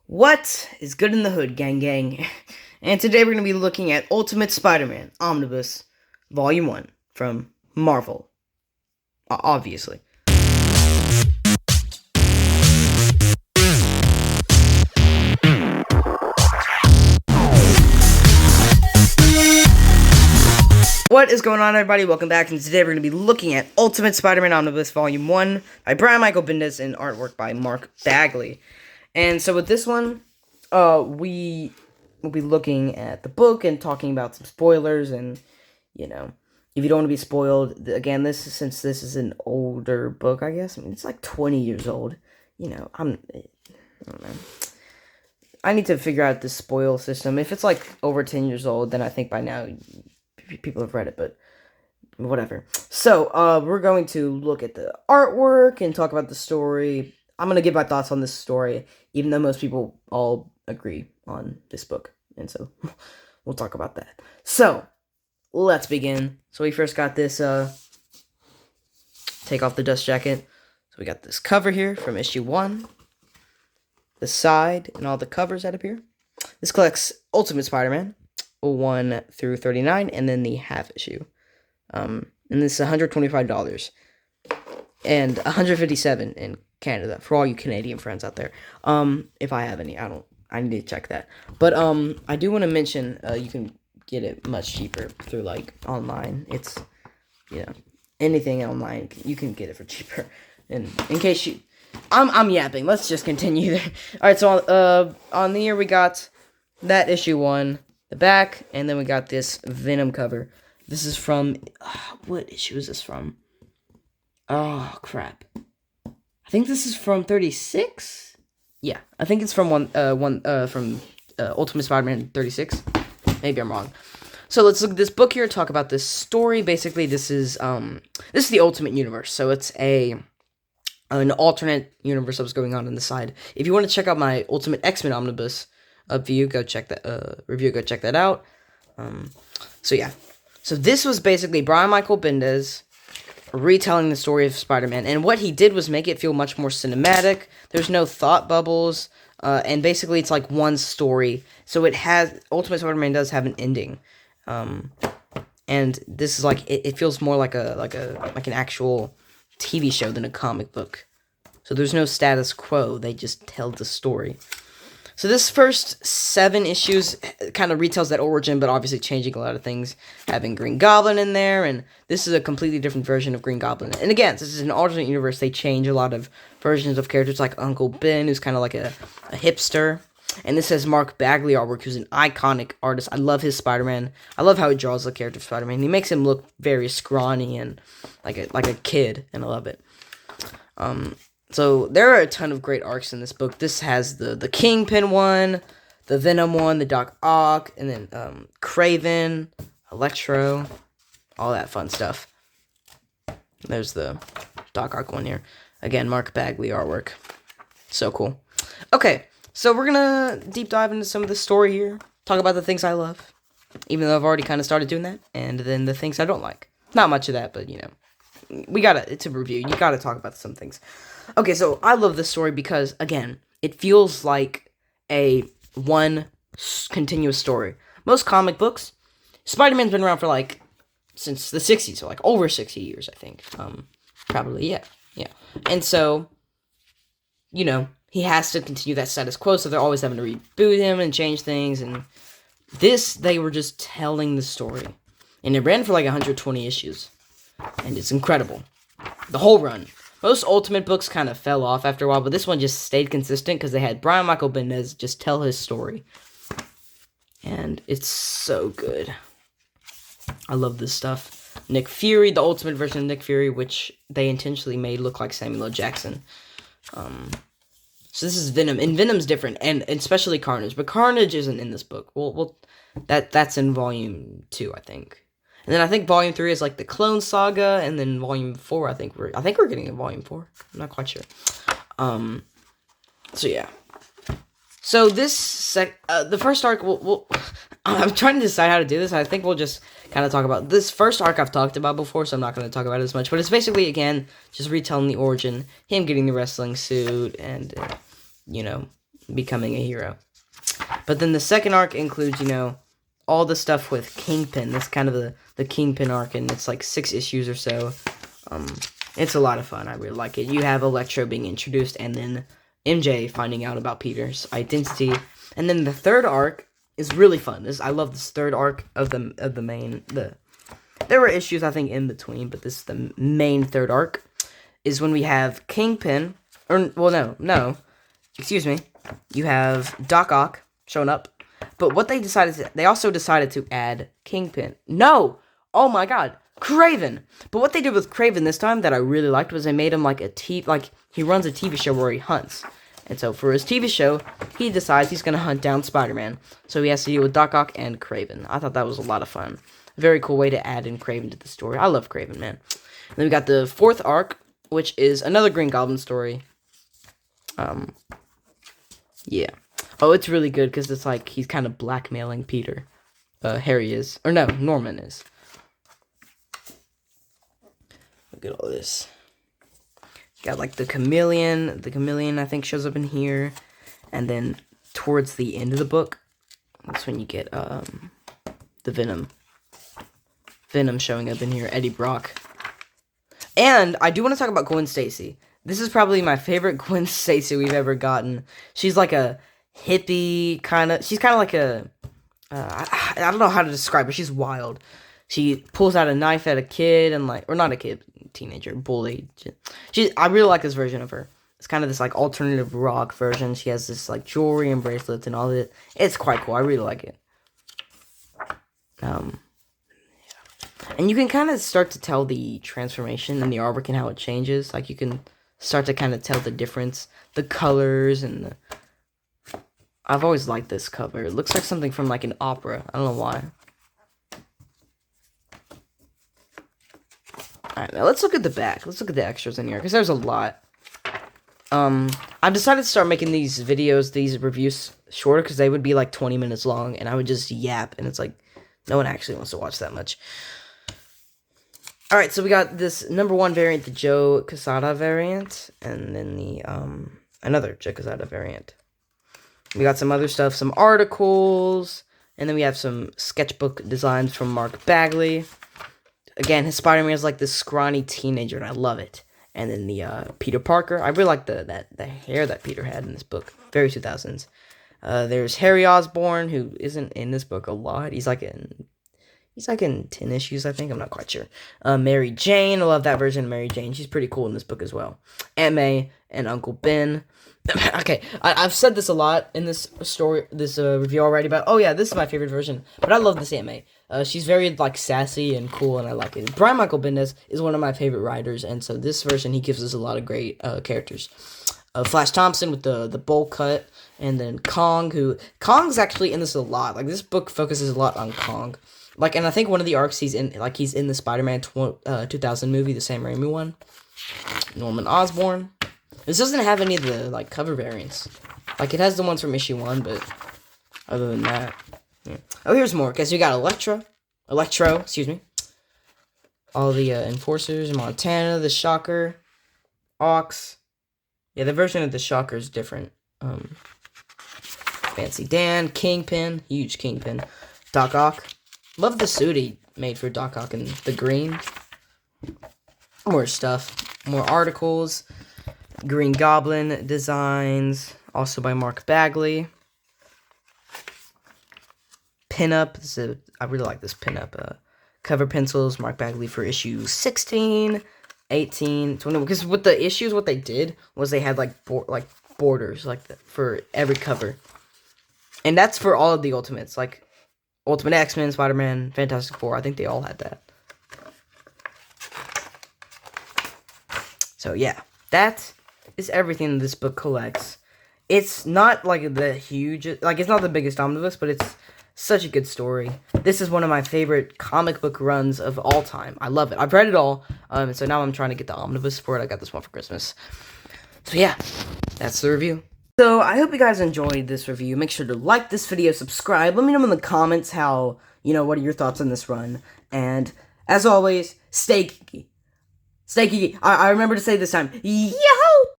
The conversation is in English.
What is good in the hood, gang gang? And today we're going to be looking at Ultimate Spider-Man Omnibus Volume 1 from Marvel. Obviously. What is going on, everybody? Welcome back, and today we're going to be looking at Ultimate Spider-Man Omnibus Volume 1 by Brian Michael Bendis and artwork by Mark Bagley. And so with this one, we will be looking at the book and talking about some spoilers, and, you know, if you don't want to be spoiled, again, since this is an older book, I guess, I mean, it's like 20 years old, you know, I don't know. I need to figure out this spoil system. If it's like over 10 years old, then I think by now people have read it, but whatever. So, we're going to look at the artwork and talk about the story. I'm going to give my thoughts on this story, even though most people all agree on this book. And so, we'll talk about that. So, let's begin. So, we first got this, take off the dust jacket. So, we got this cover here from issue 1. The side and all the covers that appear. This collects Ultimate Spider-Man 1 through 39, and then the half issue. And this is $125. And $157 in Canada, for all you Canadian friends out there. If I have any, I need to check that. But, I do want to mention, you can get it much cheaper through, like, online. It's, you know, anything online, you can get it for cheaper. And in case you, I'm yapping, let's just continue there. Alright, so, on the year we got that issue 1, the back, and then we got this Venom cover. This is from, what issue is this from? Oh, crap. I think this is from 36? Yeah, I think it's from Ultimate Spider-Man 36. Maybe I'm wrong. So let's look at this book here, talk about this story. Basically, this is the Ultimate Universe. So it's an alternate universe that was going on the side. If you want to check out my Ultimate X-Men Omnibus review, go check that out. So yeah. So this was basically Brian Michael Bendis retelling the story of Spider-Man, and what he did was make it feel much more cinematic. There's no thought bubbles, and basically it's like one story. So it has, Ultimate Spider-Man does have an ending, and this is like it feels more like an actual TV show than a comic book. So there's no status quo. They just tell the story. So this first 7 issues kind of retells that origin, but obviously changing a lot of things, having Green Goblin in there, and this is a completely different version of Green Goblin. And again, this is an alternate universe, they change a lot of versions of characters, like Uncle Ben, who's kind of like a hipster. And this has Mark Bagley artwork, who's an iconic artist. I love his Spider-Man. I love how he draws the character of Spider-Man. He makes him look very scrawny and like a kid, and I love it. So, there are a ton of great arcs in this book. This has the Kingpin one, the Venom one, the Doc Ock, and then Craven, Electro, all that fun stuff. There's the Doc Ock one here. Again, Mark Bagley artwork. So cool. Okay, so we're gonna deep dive into some of the story here. Talk about the things I love, even though I've already kind of started doing that. And then the things I don't like. Not much of that, but, you know, it's a review. You gotta talk about some things. Okay, so I love this story because, again, it feels like one continuous story. Most comic books, Spider-Man's been around for, since the 60s, so, over 60 years, I think. Probably, yeah. And so, you know, he has to continue that status quo, so they're always having to reboot him and change things, and they were just telling the story. And it ran for, 120 issues. And it's incredible. The whole run. Most Ultimate books kind of fell off after a while, but this one just stayed consistent because they had Brian Michael Bendis just tell his story. And it's so good. I love this stuff. Nick Fury, the Ultimate version of Nick Fury, which they intentionally made look like Samuel L. Jackson. So this is Venom, and Venom's different, and especially Carnage, but Carnage isn't in this book. Well, that's in Volume 2, I think. And then I think Volume 3 is the Clone Saga, and then Volume 4, I think we're getting a Volume 4. I'm not quite sure. So yeah. So this the first arc, I'm trying to decide how to do this. I think we'll just kind of talk about this first arc I've talked about before, so I'm not going to talk about it as much. But it's basically, again, just retelling the origin, him getting the wrestling suit, and, you know, becoming a hero. But then the second arc includes, you know, all the stuff with Kingpin. That's kind of the Kingpin arc, and it's like 6 issues or so. It's a lot of fun. I really like it. You have Electro being introduced, and then MJ finding out about Peter's identity. And then the third arc is really fun. I love this third arc of the main. There were issues, I think, in between, but this is the main third arc. Is when we have Kingpin, or, well, no, excuse me. You have Doc Ock showing up. But what they also decided to add Kingpin. No! Oh my god. Kraven! But what they did with Kraven this time that I really liked was they made him like he runs a TV show where he hunts. And so for his TV show, he decides he's gonna hunt down Spider-Man. So he has to deal with Doc Ock and Kraven. I thought that was a lot of fun. Very cool way to add in Kraven to the story. I love Kraven, man. And then we got the fourth arc, which is another Green Goblin story. Yeah. Oh, it's really good because it's like he's kind of blackmailing Peter. Harry is. Or no, Norman is. Look at all this. Got like the chameleon. The chameleon, I think, shows up in here. And then towards the end of the book, that's when you get the Venom. Venom showing up in here. Eddie Brock. And I do want to talk about Gwen Stacy. This is probably my favorite Gwen Stacy we've ever gotten. She's like a hippie kind of. She's kind of like a. I don't know how to describe her. She's wild. She pulls out a knife at a kid and like, or not a kid, teenager, bully. I really like this version of her. It's kind of this like alternative rock version. She has this like jewelry and bracelets and all that. It's quite cool. I really like it. And you can kind of start to tell the transformation in the artwork and how it changes. Like you can start to kind of tell the difference, the colors and the. I've always liked this cover. It looks like something from like an opera. I don't know why. Alright, now let's look at the back. Let's look at the extras in here, because there's a lot. I've decided to start making these videos, these reviews, shorter, because they would be like 20 minutes long, and I would just yap, and it's like, no one actually wants to watch that much. Alright, so we got this #1 variant, the Joe Quesada variant, and then the, another Joe Quesada variant. We got some other stuff, some articles, and then we have some sketchbook designs from Mark Bagley. Again, his Spider-Man is like this scrawny teenager, and I love it. And then the Peter Parker. I really like the hair that Peter had in this book. Very 2000s. There's Harry Osborn, who isn't in this book a lot. He's like in 10 issues, I think. I'm not quite sure. Mary Jane. I love that version of Mary Jane. She's pretty cool in this book as well. Aunt May and Uncle Ben. Okay, I've said this a lot in this story, this review already about, oh yeah, this is my favorite version, but I love this Aunt May. She's very, like, sassy and cool, and I like it. Brian Michael Bendis is one of my favorite writers, and so this version, he gives us a lot of great characters. Flash Thompson with the bowl cut, and then Kong's actually in this a lot. Like, this book focuses a lot on Kong. Like, and I think one of the arcs he's in the Spider-Man 2000 movie, the Sam Raimi one. Norman Osborn. This doesn't have any of the, like, cover variants. Like, it has the ones from issue 1, but other than that, yeah. Oh, here's more, because we got Electro, excuse me. All the Enforcers, Montana, the Shocker, Ox. Yeah, the version of the Shocker is different. Fancy Dan, Kingpin, huge Kingpin. Doc Ock. Love the suit he made for Doc Ock in the green. More stuff. More articles. Green Goblin designs, also by Mark Bagley. Pinup, I really like this pinup. Cover pencils, Mark Bagley for issue 16, 18, 21. Because with the issues, what they did was they had like borders for every cover, and that's for all of the Ultimates, like Ultimate X-Men, Spider-Man, Fantastic Four. I think they all had that. So yeah, that is everything this book collects. It's not like the huge, like it's not the biggest omnibus, but it's such a good story. This is one of my favorite comic book runs of all time. I love it. I've read it all, so now I'm trying to get the omnibus for it. I got this one for Christmas. So yeah, that's the review. So I hope you guys enjoyed this review. Make sure to like this video, subscribe. Let me know in the comments how, what are your thoughts on this run. And as always, stay geeky. Stay geeky. I remember to say this time. Yeah!